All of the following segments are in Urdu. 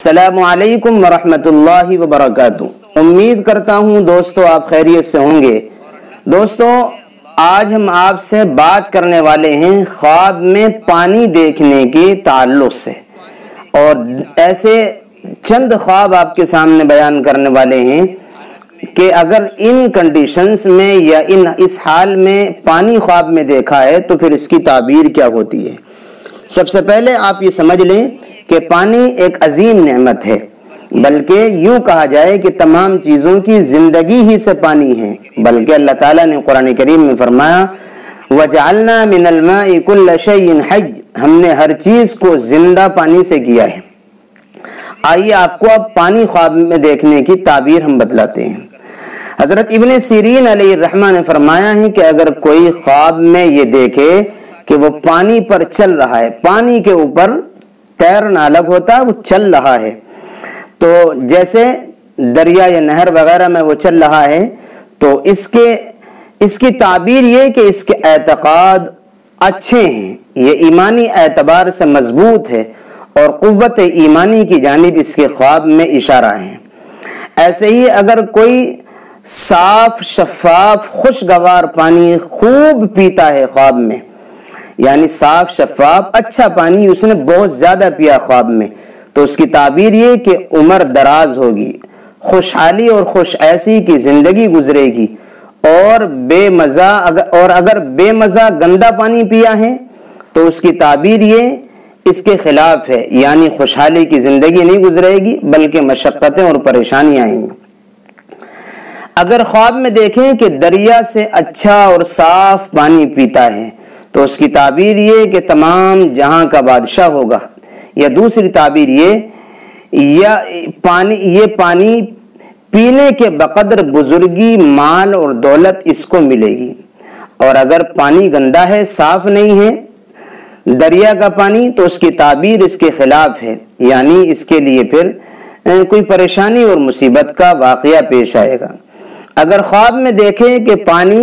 السلام علیکم ورحمۃ اللہ وبرکاتہ۔ امید کرتا ہوں دوستو آپ خیریت سے ہوں گے۔ دوستو آج ہم آپ سے بات کرنے والے ہیں خواب میں پانی دیکھنے کے تعلق سے، اور ایسے چند خواب آپ کے سامنے بیان کرنے والے ہیں کہ اگر ان کنڈیشنز میں یا اس حال میں پانی خواب میں دیکھا ہے تو پھر اس کی تعبیر کیا ہوتی ہے۔ سب سے پہلے آپ یہ سمجھ لیں کہ پانی ایک عظیم نعمت ہے، بلکہ یوں کہا جائے کہ تمام چیزوں کی زندگی ہی سے پانی ہے، بلکہ اللہ تعالیٰ نے قرآن کریم میں فرمایا وَجَعَلْنَا مِنَ الْمَاءِ كُلَّ شَيْءٍ حَيٍّ، ہم نے ہر چیز کو زندہ پانی سے کیا ہے۔ آئیے آپ کو اب پانی خواب میں دیکھنے کی تعبیر ہم بتلاتے ہیں۔ حضرت ابن سیرین علیہ الرحمہ نے فرمایا ہے کہ اگر کوئی خواب میں یہ دیکھے کہ وہ پانی پر چل رہا ہے، پانی کے اوپر تیرنا الگ ہوتا ہے، وہ چل رہا ہے، تو جیسے دریا یا نہر وغیرہ میں وہ چل رہا ہے، تو اس کی تعبیر یہ کہ اس کے اعتقاد اچھے ہیں، یہ ایمانی اعتبار سے مضبوط ہے اور قوت ایمانی کی جانب اس کے خواب میں اشارہ ہے۔ ایسے ہی اگر کوئی صاف شفاف خوشگوار پانی خوب پیتا ہے خواب میں، یعنی صاف شفاف اچھا پانی اس نے بہت زیادہ پیا خواب میں، تو اس کی تعبیر یہ کہ عمر دراز ہوگی، خوشحالی اور خوش عیشی کی زندگی گزرے گی، اور اگر بے مزہ گندا پانی پیا ہے تو اس کی تعبیر یہ اس کے خلاف ہے، یعنی خوشحالی کی زندگی نہیں گزرے گی بلکہ مشقتیں اور پریشانیاں آئیں گی۔ اگر خواب میں دیکھیں کہ دریا سے اچھا اور صاف پانی پیتا ہے تو اس کی تعبیر یہ کہ تمام جہاں کا بادشاہ ہوگا، یا دوسری تعبیر یہ پانی پینے کے بقدر بزرگی، مال اور دولت اس کو ملے گی۔ اور اگر پانی گندا ہے، صاف نہیں ہے دریا کا پانی، تو اس کی تعبیر اس کے خلاف ہے، یعنی اس کے لیے پھر کوئی پریشانی اور مصیبت کا واقعہ پیش آئے گا۔ اگر خواب میں دیکھیں کہ پانی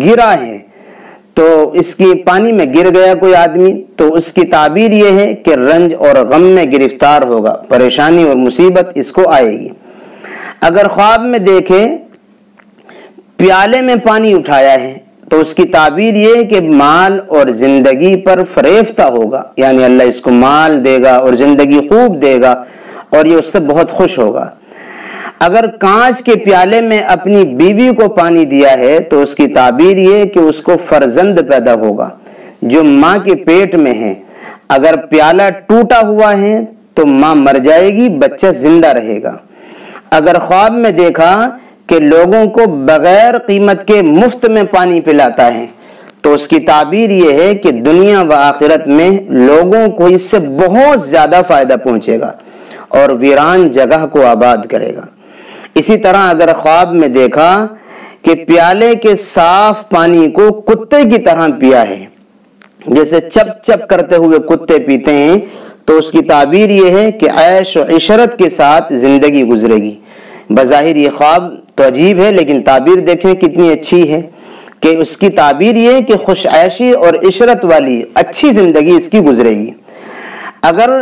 گرا ہے، تو اس کی پانی میں گر گیا کوئی آدمی، تو اس کی تعبیر یہ ہے کہ رنج اور غم میں گرفتار ہوگا، پریشانی اور مصیبت اس کو آئے گی۔ اگر خواب میں دیکھیں پیالے میں پانی اٹھایا ہے تو اس کی تعبیر یہ کہ مال اور زندگی پر فریفتہ ہوگا، یعنی اللہ اس کو مال دے گا اور زندگی خوب دے گا اور یہ اس سے بہت خوش ہوگا۔ اگر کانچ کے پیالے میں اپنی بیوی کو پانی دیا ہے تو اس کی تعبیر یہ کہ اس کو فرزند پیدا ہوگا جو ماں کے پیٹ میں ہے۔ اگر پیالہ ٹوٹا ہوا ہے تو ماں مر جائے گی، بچہ زندہ رہے گا۔ اگر خواب میں دیکھا کہ لوگوں کو بغیر قیمت کے مفت میں پانی پلاتا ہے تو اس کی تعبیر یہ ہے کہ دنیا و آخرت میں لوگوں کو اس سے بہت زیادہ فائدہ پہنچے گا اور ویران جگہ کو آباد کرے گا۔ اسی طرح اگر خواب میں دیکھا کہ پیالے کے صاف پانی کو کتے کی طرح پیا ہے، جیسے چپ چپ کرتے ہوئے کتے پیتے ہیں، تو اس کی تعبیر یہ ہے کہ عیش و عشرت کے ساتھ زندگی گزرے گی۔ بظاہر یہ خواب تو عجیب ہے، لیکن تعبیر دیکھیں کتنی اچھی ہے کہ اس کی تعبیر یہ ہے کہ خوش عیشی اور عشرت والی اچھی زندگی اس کی گزرے گی۔ اگر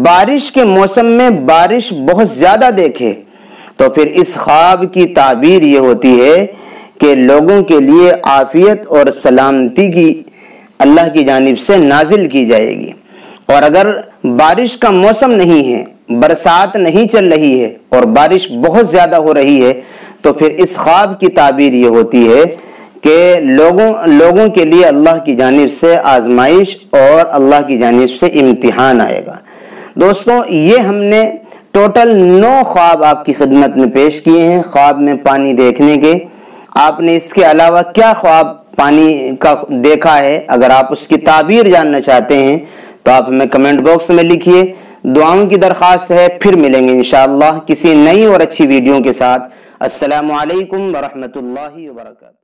بارش کے موسم میں بارش بہت زیادہ دیکھے تو پھر اس خواب کی تعبیر یہ ہوتی ہے کہ لوگوں کے لیے عافیت اور سلامتی کی اللہ کی جانب سے نازل کی جائے گی۔ اور اگر بارش کا موسم نہیں ہے، برسات نہیں چل رہی ہے اور بارش بہت زیادہ ہو رہی ہے، تو پھر اس خواب کی تعبیر یہ ہوتی ہے کہ لوگوں کے لیے اللہ کی جانب سے آزمائش اور اللہ کی جانب سے امتحان آئے گا۔ دوستوں یہ ہم نے ٹوٹل 9 خواب آپ کی خدمت میں پیش کیے ہیں خواب میں پانی دیکھنے کے۔ آپ نے اس کے علاوہ کیا خواب پانی کا دیکھا ہے؟ اگر آپ اس کی تعبیر جاننا چاہتے ہیں تو آپ ہمیں کمنٹ باکس میں لکھیے۔ دعاؤں کی درخواست ہے، پھر ملیں گے انشاءاللہ کسی نئی اور اچھی ویڈیو کے ساتھ۔ السلام علیکم ورحمۃ اللہ وبرکاتہ۔